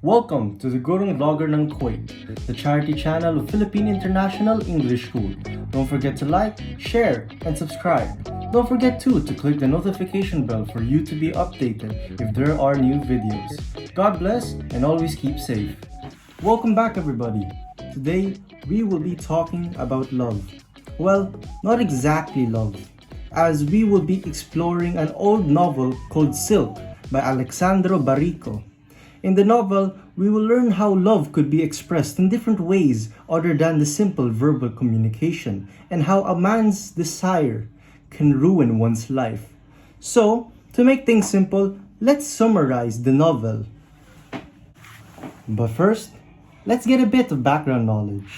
Welcome to the Gurung Vlogger ng Kuwait, the charity channel of Philippine International English School. Don't forget to like, share, and subscribe. Don't forget too to click the notification bell for you to be updated if there are new videos. God bless and always keep safe. Welcome back everybody. Today we will be talking about love. Well, not exactly love, as we will be exploring an old novel called Silk by Alexandro Barrico. In the novel, we will learn how love could be expressed in different ways other than the simple verbal communication, and how a man's desire can ruin one's life. So, to make things simple, let's summarize the novel. But first, let's get a bit of background knowledge.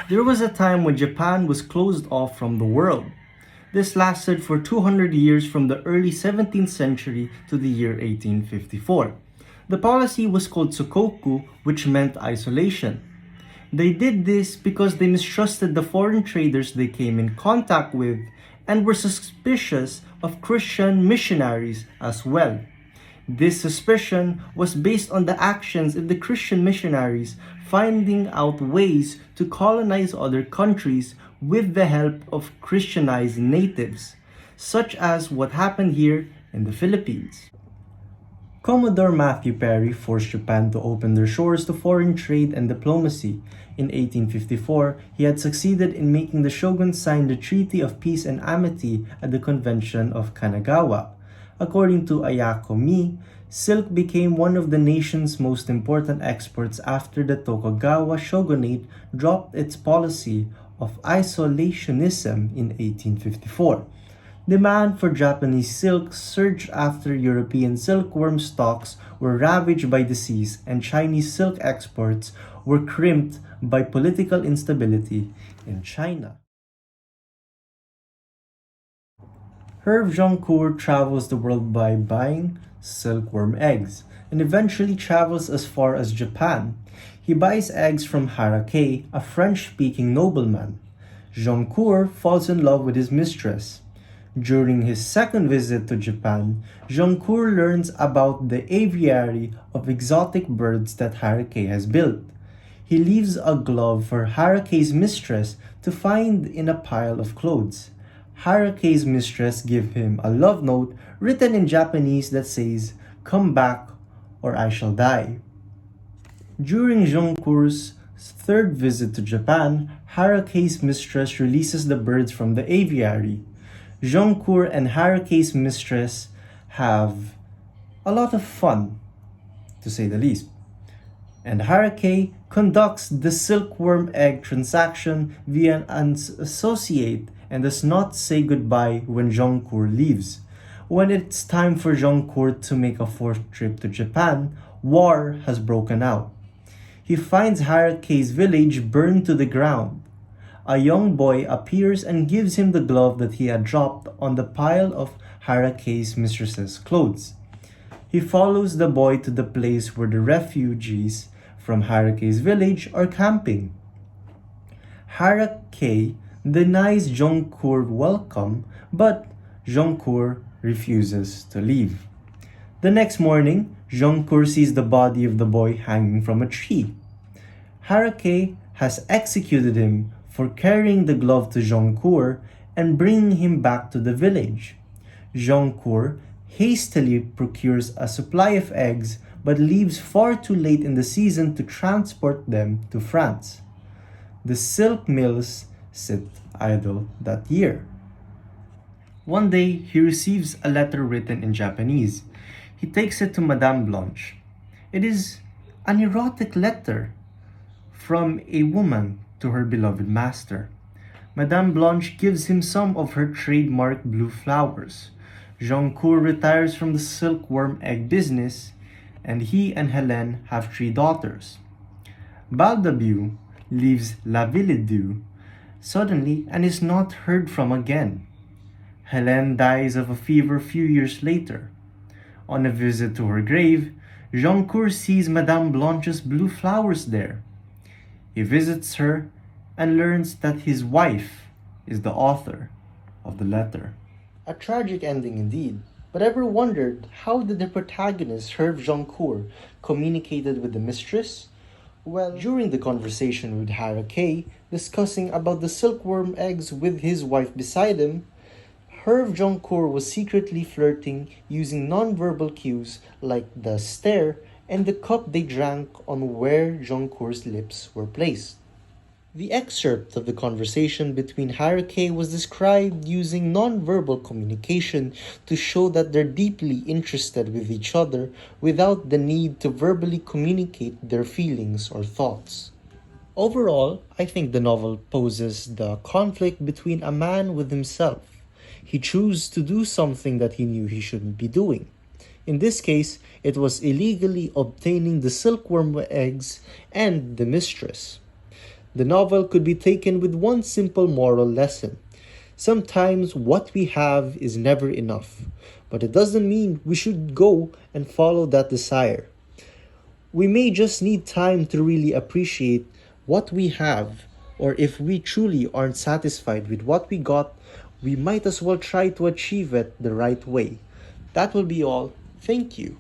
There was a time when Japan was closed off from the world. This lasted for 200 years from the early 17th century to the year 1854. The policy was called Sokoku, which meant isolation. They did this because they mistrusted the foreign traders they came in contact with and were suspicious of Christian missionaries as well. This suspicion was based on the actions of the Christian missionaries finding out ways to colonize other countries with the help of Christianized natives, such as what happened here in the Philippines. Commodore Matthew Perry forced Japan to open their shores to foreign trade and diplomacy. In 1854, he had succeeded in making the shogun sign the Treaty of Peace and Amity at the Convention of Kanagawa. According to Ayako Mi, silk became one of the nation's most important exports after the Tokugawa shogunate dropped its policy of isolationism in 1854. Demand for Japanese silk surged after European silkworm stocks were ravaged by disease and Chinese silk exports were crimped by political instability in China. Herve Joncourt travels the world by buying silkworm eggs and eventually travels as far as Japan. He buys eggs from Harake, a French-speaking nobleman. Joncourt falls in love with his mistress. During his second visit to Japan, Joncourt learns about the aviary of exotic birds that Harake has built. He leaves a glove for Harake's mistress to find in a pile of clothes. Harake's mistress gives him a love note written in Japanese that says, "Come back or I shall die." During Joncourt's third visit to Japan, Harake's mistress releases the birds from the aviary. Joncourt and Harake's mistress have a lot of fun, to say the least. And Harake conducts the silkworm egg transaction via an associate and does not say goodbye when Joncourt leaves. When it's time for Joncourt to make a fourth trip to Japan, war has broken out. He finds Harake's village burned to the ground. A young boy appears and gives him the glove that he had dropped on the pile of Harake's mistress's clothes. He follows the boy to the place where the refugees from Harake's village are camping. Harake denies Joncourt welcome, but Joncourt refuses to leave. The next morning, Joncourt sees the body of the boy hanging from a tree. Harake has executed him for carrying the glove to Joncourt and bringing him back to the village. Joncourt hastily procures a supply of eggs but leaves far too late in the season to transport them to France. The silk mills sit idle that year. One day, he receives a letter written in Japanese. He takes it to Madame Blanche. It is an erotic letter from a woman to her beloved master. Madame Blanche gives him some of her trademark blue flowers. Joncourt retires from the silkworm egg business, and he and Helene have 3 daughters. Baldabue leaves La Villedoux suddenly and is not heard from again. Helene dies of a fever few years later. On a visit to her grave, Joncourt sees Madame Blanche's blue flowers there. He visits her and learns that his wife is the author of the letter. A tragic ending indeed, But ever wondered how did the protagonist, Herve Joncourt, communicated with the mistress? Well, during the conversation with Harakei, discussing about the silkworm eggs with his wife beside him, Herve Joncourt was secretly flirting using nonverbal cues like the stare and the cup they drank on where Joncourt's lips were placed. The excerpt of the conversation between Harakei was described using nonverbal communication to show that they're deeply interested with each other without the need to verbally communicate their feelings or thoughts. Overall, I think the novel poses the conflict between a man with himself. He chose to do something that he knew he shouldn't be doing. In this case, it was illegally obtaining the silkworm eggs and the mistress. The novel could be taken with one simple moral lesson. Sometimes what we have is never enough, but it doesn't mean we should go and follow that desire. We may just need time to really appreciate what we have, or if we truly aren't satisfied with what we got, we might as well try to achieve it the right way. That will be all. Thank you.